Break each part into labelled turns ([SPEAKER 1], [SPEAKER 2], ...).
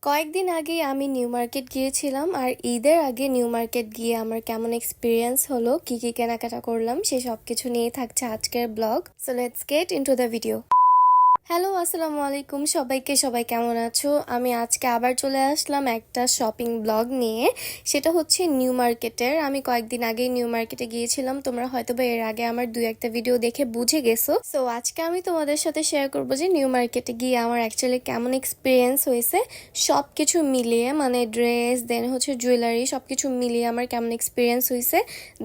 [SPEAKER 1] কয়েকদিন আগে আমি নিউ মার্কেট গিয়েছিলাম আর ঈদের আগে নিউ মার্কেট গিয়ে আমার কেমন এক্সপিরিয়েন্স হলো, কি কি কেনাকাটা করলাম সে সব কিছু নিয়ে থাকছে আজকের blog. So let's get into the video. Hello, আসসালামু আলাইকুম সবাইকে। সবাই কেমন আছো? আমি আজকে আবার চলে আসলাম একটা শপিং ব্লগ নিয়ে। সেটা হচ্ছে নিউ মার্কেটের। আমি কয়েকদিন আগে নিউ মার্কেটে গিয়েছিলাম, তোমরা হয়তোবা এর আগে আমার দুই একটা ভিডিও দেখে বুঝে গেছো। সো আজকে আমি তোমাদের সাথে শেয়ার করবো যে নিউ মার্কেটে গিয়ে আমার অ্যাকচুয়ালি কেমন এক্সপিরিয়েন্স হয়েছে সব কিছু মিলিয়ে, মানে ড্রেস দেন হচ্ছে জুয়েলারি সবকিছু মিলিয়ে আমার কেমন এক্সপিরিয়েন্স হয়েছে,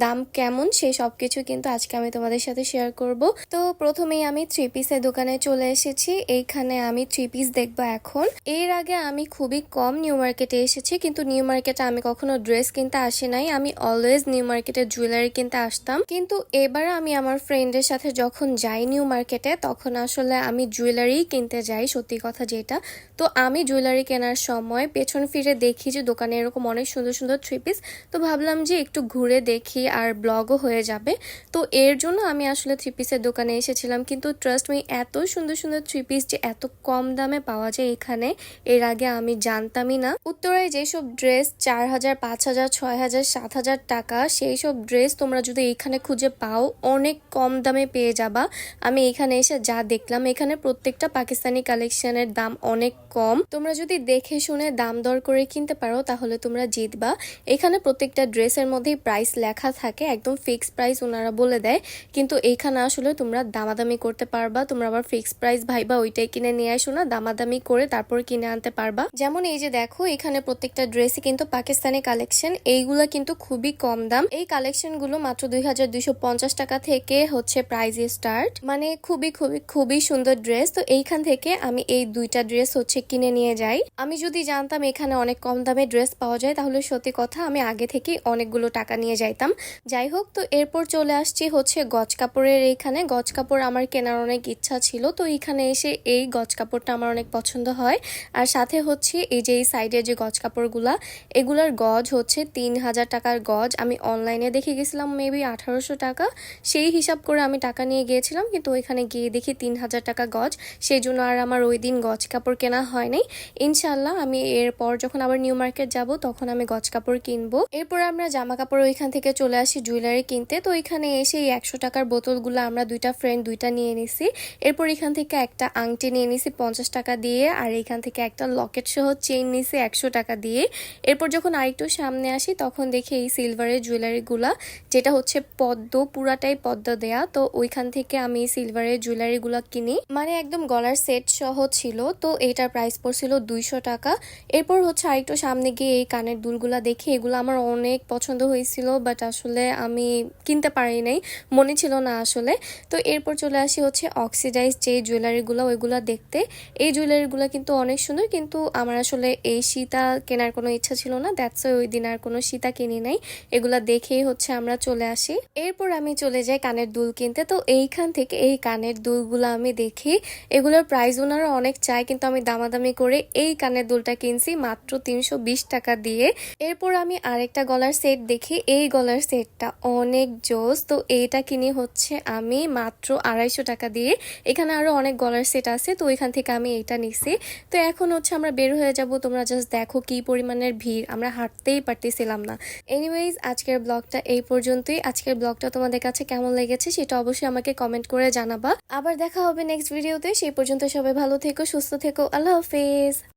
[SPEAKER 1] দাম কেমন, সেই সব কিছু কিন্তু আজকে আমি তোমাদের সাথে শেয়ার করব। তো প্রথমেই আমি থ্রি পিসের দোকানে চলে এসেছি। এইখানে আমি থ্রি পিস দেখবো এখন। এর আগে আমি খুবই কম নিউ মার্কেটে এসেছি, কিন্তু নিউ মার্কেটে আমি কখনো ড্রেস কিনতে আসি নাই। আমি অলওয়েজ নিউ মার্কেটে জুয়েলারি কিনতে আসতাম, কিন্তু এবার আমি আমার ফ্রেন্ডের সাথে যখন যাই নিউ মার্কেটে তখন আসলে আমি জুয়েলারি কিনতে যাই, সত্যি কথা যেটা। তো আমি জুয়েলারি কেনার সময় পেছন ফিরে দেখি যে দোকানে এরকম অনেক সুন্দর সুন্দর থ্রি পিস। তো ভাবলাম যে একটু ঘুরে দেখি আর ব্লগও হয়ে যাবে। তো এর জন্য আমি আসলে থ্রি পিসের দোকানে এসেছিলাম, কিন্তু ট্রাস্ট মি এত সুন্দর সুন্দর থ্রি পিস যে এত কম দামে পাওয়া যায় এখানে, এর আগে আমি জানতামই না। উত্তরায় যেসব ড্রেস 4,000, 5,000, 6,000, 7,000 টাকা, সেই সব ড্রেস তোমরা যদি এখানে খুঁজে পাও অনেক কম দামে পেয়ে যাবা। আমি এখানে এসে যা দেখলাম, এখানে প্রত্যেকটা পাকিস্তানি কালেকশনের দাম অনেক কম। তোমরা যদি দেখে শুনে দাম দর করে কিনতে পারো তাহলে তোমরা জিতবা। এখানে প্রত্যেকটা ড্রেসের মধ্যেই প্রাইস লেখা থাকে, একদম ফিক্স প্রাইস ওনারা বলে দেয়। কিন্তু এখানে আসলে তোমরা দামাদামি করতে পারবা। তোমরা আবার ফিক্স প্রাইস ভাইবা ওইটাই কিনে নিয়ে আসো না, দামাদামি করে তারপর কিনে আনতে পারবা। যেমন এই যে দেখো, এখানে প্রত্যেকটা ড্রেসই কিন্তু পাকিস্তানি কালেকশন, এইগুলা কিন্তু খুবই কম দাম। এই কালেকশন গুলো মাত্র 2,250 টাকা থেকে হচ্ছে প্রাইস স্টার্ট, মানে খুবই খুবই খুবই সুন্দর ড্রেস। তো এইখান থেকে আমি এই দুইটা ড্রেস হচ্ছে কিনে নিয়ে যাই। আমি যদি জানতাম এখানে অনেক কম দামে ড্রেস পাওয়া যায় তাহলে সত্যি কথা আমি আগে থেকে অনেকগুলো টাকা নিয়ে যাইতাম। যাই হোক, তো এরপর চলে আসছি হচ্ছে গজ কাপড়ের। এইখানে গজ কাপড় আমার কেনার অনেক ইচ্ছা ছিল, তো এইখানে এসে এই গজ কাপড়টা আমার অনেক পছন্দ হয়। আর সাথে হচ্ছে এই যে এই সাইডের যে গজ কাপড়গুলা, এগুলার গজ হচ্ছে 3,000 টাকার গজ। আমি অনলাইনে দেখে গেছিলাম মেবি 1,800 টাকা, সেই হিসাব করে আমি টাকা নিয়ে গিয়েছিলাম, কিন্তু ওইখানে গিয়ে দেখি 3,000 টাকা গজ। সেই জন্য আর আমার ওই দিন গজ কাপড় কেনা হয়নি। ইনশাল্লাহ আমি এরপর যখন আবার নিউ মার্কেট যাব তখন আমি গজ কাপড় কিনবো। এরপর আমরা জামা কাপড় ওইখান থেকে চলে আসি জুয়েলারি কিনতে। তো এখানে এসে এই 100 টাকার বোতলগুলো আমরা দুইটা ফ্রেন্ড দুইটা নিয়ে নিছি। এরপর এখান থেকে একটা আংটি নিয়ে নিছি 50 টাকা দিয়ে, আর এখান থেকে একটা লকেট সহ চেইন নিছি 100 টাকা দিয়ে। এরপর যখন আরেকটু সামনে আসি তখন দেখি এই সিলভারের জুয়েলারিগুলা, যেটা হচ্ছে পদ্ম, পুরাটাই পদ্ম দেয়া। তো ওইখান থেকে আমি সিলভারের জুয়েলারিগুলা কিনি, মানে একদম গলার সেট সহ ছিল। তো এইটার প্রাইস পড়ছিল 200 টাকা। এরপর হচ্ছে আরেকটু সামনে গিয়ে এই কানের দুলগুলা দেখি, এগুলো আমার অনেক পছন্দ হয়েছিল, বাট আসলে আমি কিনতে পারি নাই, মনে ছিল না আসলে। তো এরপর চলে আসি হচ্ছে অক্সিডাইজ যে জুয়েলারিগুলো, ওইগুলো দেখতে। এই জুয়েলারিগুলো কিন্তু অনেক সুন্দর, কিন্তু আমার আসলে এই সীতা কেনার কোনো ইচ্ছা ছিল না, দ্যাটস ওই দিন আর কোনো সীতা কিনি নাই। এগুলা দেখেই হচ্ছে আমরা চলে আসি। এরপর আমি চলে যাই কানের দুল কিনতে। তো এইখান থেকে এই কানের দুলগুলো আমি দেখি, এগুলোর প্রাইস ওনারা অনেক চায়, কিন্তু আমি দামাদামি করে এই কানের দুলটা কিনছি মাত্র 320 টাকা দিয়ে। এরপর আমি আরেকটা গলার সেট দেখি, এই গলার সেটটা অনেক জোস। তো এইটা কিনি হচ্ছে আমি মাত্র 250 টাকা দিয়ে। এখানে আরো অনেক গলার সেট আছে, তো এখান থেকে আমি এইটা নিছি। তো এখন হচ্ছে আমরা বের হয়ে যাব। তোমরা জাস্ট দেখো কি পরিমাণের ভিড়, আমরা হাঁটতেই পারতেছিলাম না। এনিওয়েজ, আজকের ব্লগটা এই পর্যন্তই। আজকের ব্লগটা তোমাদের কাছে কেমন লেগেছে সেটা অবশ্যই আমাকে কমেন্ট করে জানাবা। আবার দেখা হবে নেক্সট ভিডিওতে। সেই পর্যন্ত সবাই ভালো থেকো, সুস্থ থেকো। আল্লাহ হাফেজ।